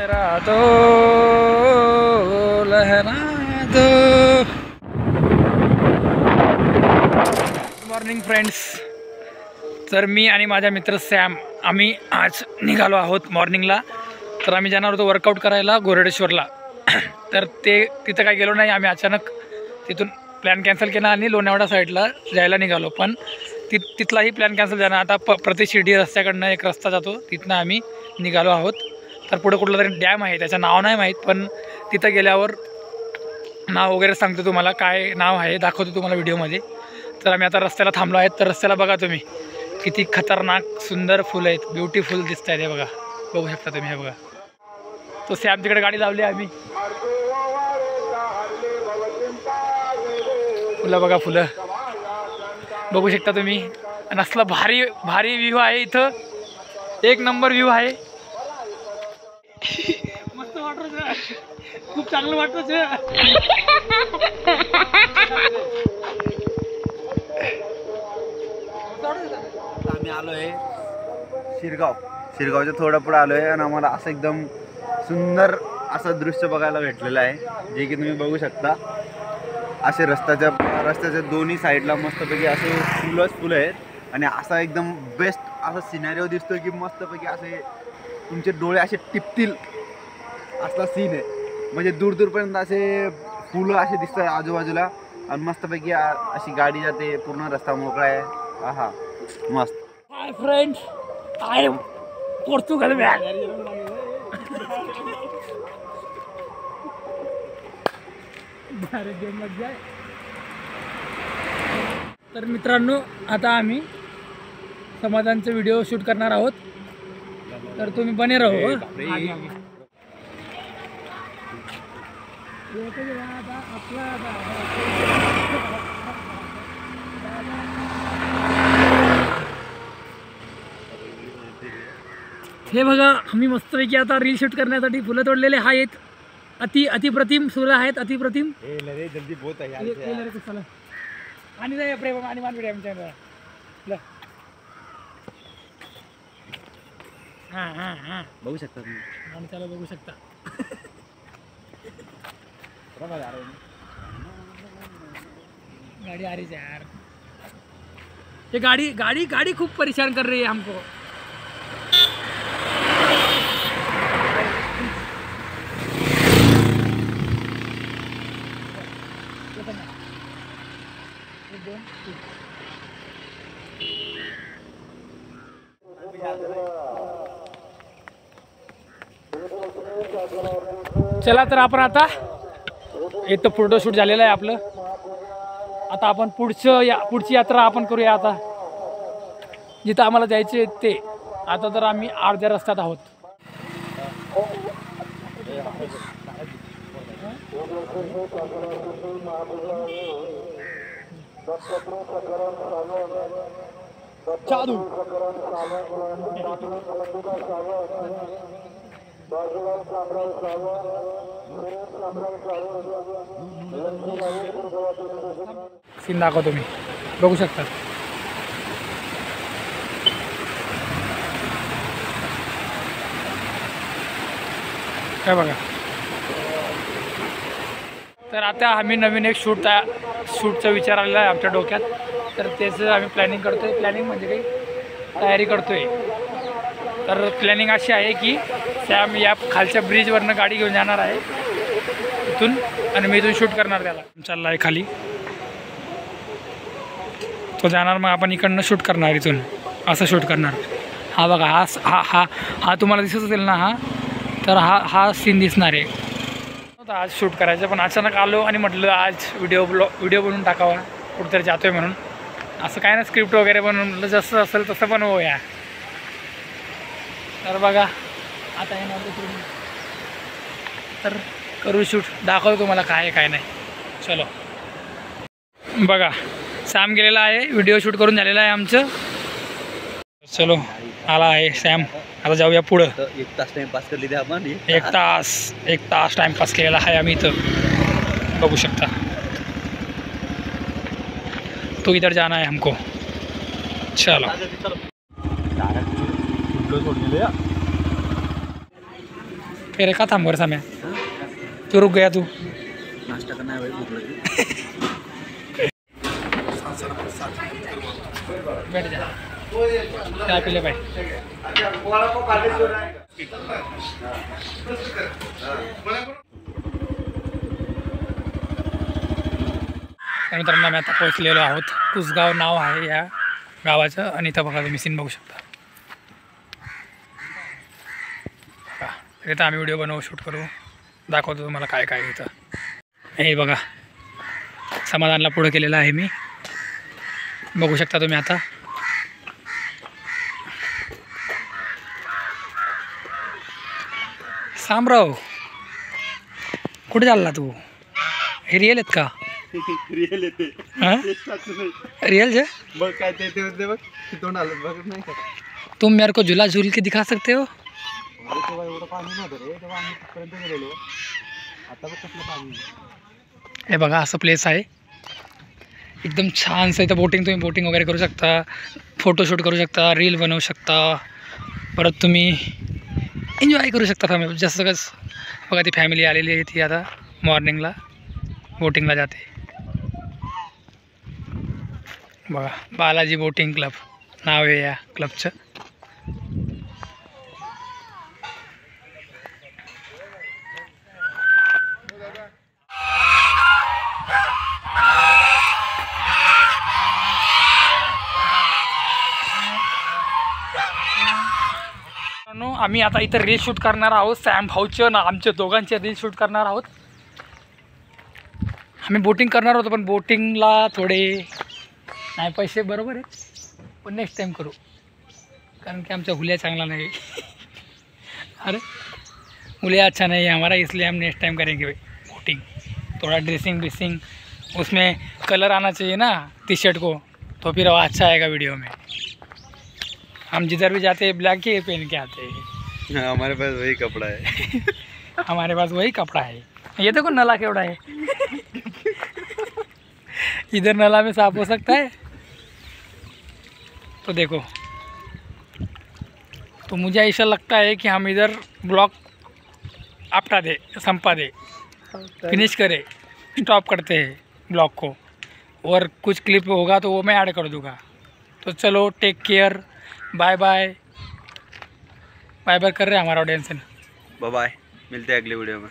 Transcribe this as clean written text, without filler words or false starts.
लहरा दो लहरा दो। Morning friends, तर मी आणि माझा मित्र सॅम आम्ही आज निघालो आहोत मॉर्निंगला। तर आम्ही जाणार होतो वर्कआउट करायला गोरडेश्वरला। तर तिथं काय गेलो नाही आम्ही, अचानक तिथून प्लॅन कॅन्सल केला आणि लोणावळा साईडला जायला निघालो। पण तिथलाही प्लॅन कॅन्सल झाला। आता प्रति शिर्डी रस्त्याकडनं एक रस्ता जातो, तिथनं आम्ही निघालो आहोत। तर पुढे कुठला तरी डॅम आहे, त्याचं नाव नाही माहीत, पण तिथं गेल्यावर नाव वगैरे सांगतो तुम्हाला, काय नाव आहे दाखवतो तुम्हाला व्हिडिओमध्ये। तर आम्ही आता रस्त्याला थांबलो आहेत। तर रस्त्याला बघा तुम्ही किती खतरनाक सुंदर फुलं आहेत, ब्युटिफुल दिसत आहेत। हे बघा, बघू शकता तुम्ही, हे बघा। तो सॅम तिकडे गाडी लावली आम्ही, फुलं बघा, फुलं बघू शकता तुम्ही। आणि असला भारी भारी व्ह्यू आहे इथं, एक नंबर व्ह्यू आहे। मस्त वाटतं, खूप चांगलं वाटतं। आम्ही आलो आहे शिरगावच्या थोडं पुढे आलो आहे आणि आम्हाला असं एकदम सुंदर असं दृश्य बघायला भेटलेलं आहे, जे की तुम्ही बघू शकता। असे रस्त्याच्या दोन्ही साईडला मस्तपैकी असे फुलं आहेत आणि असा एकदम बेस्ट असा सिनॅरिओ दिसतोय की मस्तपैकी असे तुमचे डोळे असे टिपतील असला सीन आहे। म्हणजे दूरपर्यंत असे फुलं असे दिसतात आजूबाजूला आणि मस्तपैकी अशी गाडी जाते, पूर्ण रस्ता मोकळा आहे। आहा, मस्त। Hi friends, I am Portugal man. तर मित्रांनो, आता आम्ही समाधानचा व्हिडिओ शूट करणार आहोत, तर तुम्ही बने राहो। हे बघा, आम्ही मस्तपैकी आता रील शूट करण्यासाठी फुलं तोडलेले आहेत। अतिप्रतिम फुलं आहेत, अतिप्रतिम। आणि जाय प्रेम आणि मान व्हिडिओ आमच्या बघू शकता तुम्ही, आणि त्याला बघू शकता। गाड़ी आ रही है यार, ये गाड़ी खूब परेशान कर रही है हमको। चला, तर आपण आता इथं फोटोशूट झालेलं आहे आपलं। आता आपण पुढची यात्रा आपण करूया आता, जिथं आम्हाला जायचे ते। आता तर आम्ही अर्ध्या रस्त्यात आहोत। जादू सीन दाखवतो तुम्ही, बघू शकता। काय बघा, तर आता आम्ही नवीन एक शूटचा विचार आलेला आहे आमच्या डोक्यात। तर त्याचं आम्ही प्लॅनिंग करतोय। प्लॅनिंग म्हणजे काही तयारी करतोय। तर प्लॅनिंग अशी आहे की सॅम या खालच्या ब्रिजवरनं गाडी घेऊन जाणार आहे इथून, आणि मी इथून शूट करणार त्याला। चालला आहे खाली तो जाणार, मग आपण इकडनं शूट करणार, इथून असं शूट करणार। हा बघा, हा तुम्हाला दिसत असेल ना, तर हा सीन दिसणार आहे। आज शूट करायचं, पण अचानक आलो आणि म्हटलं आज व्हिडिओ बनवून टाकावा, कुठेतरी जातोय म्हणून। असं काय ना, स्क्रिप्ट वगैरे बनवून म्हटलं जसं असेल तसं बनवूया। तर बघा, आता येणार तर करू शूट, दाखवतो तुम्हाला काय आहे काय नाही। चलो बघा, सॅम गेलेला आहे, व्हिडिओ शूट करून झालेलं आहे आमचं। चलो, आला आहे सॅम, आता जाऊया पुढं। 1 तास टाइमपास कर लिया आपण, 1 तास टाइमपास केलेला आहे आम्ही इथं, बघू शकता। तो इधर जाना है हमको, चलो। फिर का थांब वर साम्या तू रुक गया तू नाश्ता करना है भाई, भूख लगी। बैठ जा चाय पी ले भाई। तर मित्रांनो आम्ही आता पोहोचलेलो आहोत। कुसगाव नाव आहे या गावाचं आणि इथं बघा तुम्ही सीन बघू शकता। इथं आम्ही व्हिडिओ बनवू शूट करू दाखवतो तुम्हाला काय काय इथं। हे बघा समाधानला पुढं केलेलं आहे मी, बघू शकता तुम्ही आता। सामराव कुठे चालला तू? हे रिअल आहेत का? रिअल येते हां रियल जे बघ काय ते बघ तोंड आलं बघ नाही का? तुम मेरे को झूला झूल के दिखा सकते हो? अरे तेव्हा एवढं पाणी नव्हतं रे, तेव्हा आम्ही तिथपर्यंत गेलेलो, आता बघ कसलं पाणी। हे बघा असं प्लेस आहे एकदम छानसं। इथं बोटिंग तुम्ही बोटिंग वगैरे करू शकता, फोटोशूट करू शकता, रील बनवू शकता, परत तुम्ही एन्जॉय करू शकता फॅमिली। जसं कसं बघा ती फॅमिली आलेली आहे, ती आता मॉर्निंगला बोटिंगला जाते। बघा बालाजी बोटिंग क्लब नाव आहे या क्लबचं। आम्ही आता इथं रील शूट करणार आहोत, सॅम भाऊचं ना आमच्या दोघांचे रील शूट करणार आहोत। आम्ही बोटिंग करणार होतो पण बोटिंगला थोडे नाही पैसे बरोबर आहे, पण नेक्स्ट टाइम करू कारण की आमचा हुलिया चांगला नहीं अरे हुलिया अच्छा नहीं है हमारा, इसलिए हम नेक्स्ट टाइम करेंगे भाई बोटिंग। थोड़ा ड्रेसिंग उसमें कलर आना चाहिए ना टी शर्ट को, तो फिर अच्छा आएगा वीडियो में। हम जिधर भी जाते हैं ब्लैक ही पहन के आते हैं। हमारे पास वही कपड़ा है हमारे पास वही कपड़ा है। ये देखो नला केवड़ा है इधर नला में साफ हो सकता है, तो देखो। तो मुझे ऐसा लगता है कि हम इधर ब्लॉग आपटा दे, संपा दे, फिनिश करें, स्टॉप करते हैं ब्लॉग को, और कुछ क्लिप होगा तो वो मैं ऐड कर दूँगा। तो चलो take care, bye bye. Bye bye कर रहे हैं हमारा ऑडियंस। बाय बाय, मिलते हैं अगले वीडियो में।